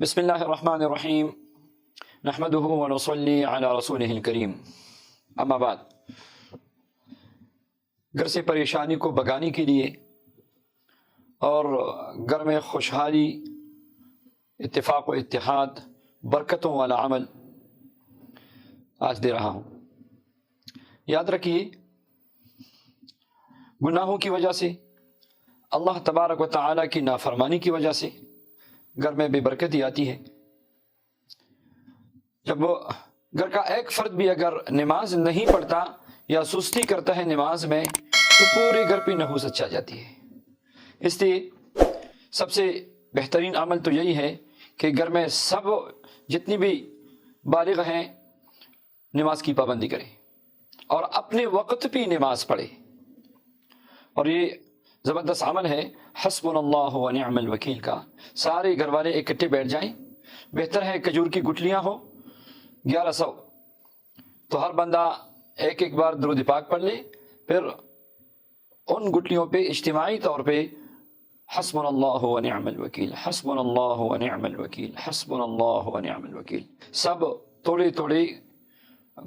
بسم اللہ الرحمن الرحیم نحمدہ ونصلی علی رسولہ الکریم اما بعد، گھر سے پریشانی کو بھگانے کے لیے اور گھر میں خوشحالی، اتفاق و اتحاد، برکتوں والا عمل آج دے رہا ہوں۔ یاد رکھیے، گناہوں کی وجہ سے، اللہ تبارک و تعالیٰ کی نافرمانی کی وجہ سے گھر میں بے برکتی آتی ہے۔ جب گھر کا ایک فرد بھی اگر نماز نہیں پڑھتا یا سستی کرتا ہے نماز میں، تو پورے گھر پہ نحوست چھا جاتی ہے۔ اس لیے سب سے بہترین عمل تو یہی ہے کہ گھر میں سب جتنی بھی بالغ ہیں نماز کی پابندی کریں اور اپنے وقت پہ نماز پڑھے۔ اور یہ زبردست عمل ہے حسبنا اللہ و نعم الوکیل کا۔ سارے گھر والے اکٹھے بیٹھ جائیں، بہتر ہے کھجور کی گٹلیاں ہو 1100، تو ہر بندہ ایک ایک بار درود پاک پڑھ لے، پھر ان گٹلیوں پہ اجتماعی طور پہ حسبنا اللہ و نعم الوکیل، حسبنا اللہ و نعم الوکیل، حسبنا اللہ و نعم الوکیل، سب تھوڑے تھوڑے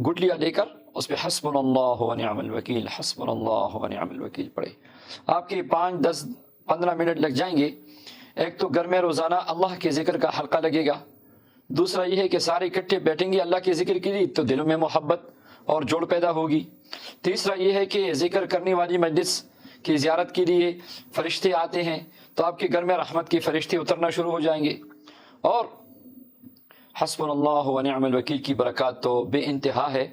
گٹلیاں لے کر اس پہ حسبنا اللہ و نعم الوکیل، حسبنا اللہ و نعم الوکیل پڑھے۔ آپ کے 5، 10، 15 منٹ لگ جائیں گے۔ ایک تو گھر میں روزانہ اللہ کے ذکر کا حلقہ لگے گا، دوسرا یہ ہے کہ سارے اکٹھے بیٹھیں گے اللہ کے ذکر کے لیے تو دلوں میں محبت اور جوڑ پیدا ہوگی۔ تیسرا یہ ہے کہ ذکر کرنے والی مجلس کی زیارت کے لیے فرشتے آتے ہیں، تو آپ کے گھر میں رحمت کے فرشتے اترنا شروع ہو جائیں گے، اور حسبنا اللہ و نعم الوکیل کی برکات تو بے انتہا ہے۔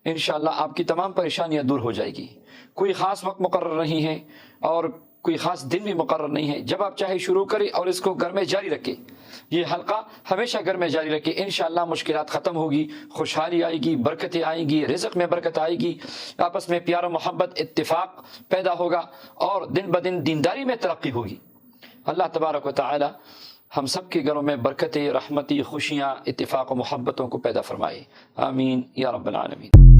انشاءاللہ آپ کی تمام پریشانیاں دور ہو جائے گی۔ کوئی خاص وقت مقرر نہیں ہے اور کوئی خاص دن بھی مقرر نہیں ہے، جب آپ چاہے شروع کریں اور اس کو گھر میں جاری رکھیں۔ یہ حلقہ ہمیشہ گھر میں جاری رکھیں، انشاءاللہ مشکلات ختم ہوگی، خوشحالی آئے گی، برکتیں آئیں گی، رزق میں برکت آئے گی، آپس میں پیار و محبت، اتفاق پیدا ہوگا، اور دن بدن دینداری میں ترقی ہوگی۔ اللہ تبارک و تعالی ہم سب کے گھروں میں برکتیں، رحمتی، خوشیاں، اتفاق و محبتوں کو پیدا فرمائے، آمین یا رب العالمین۔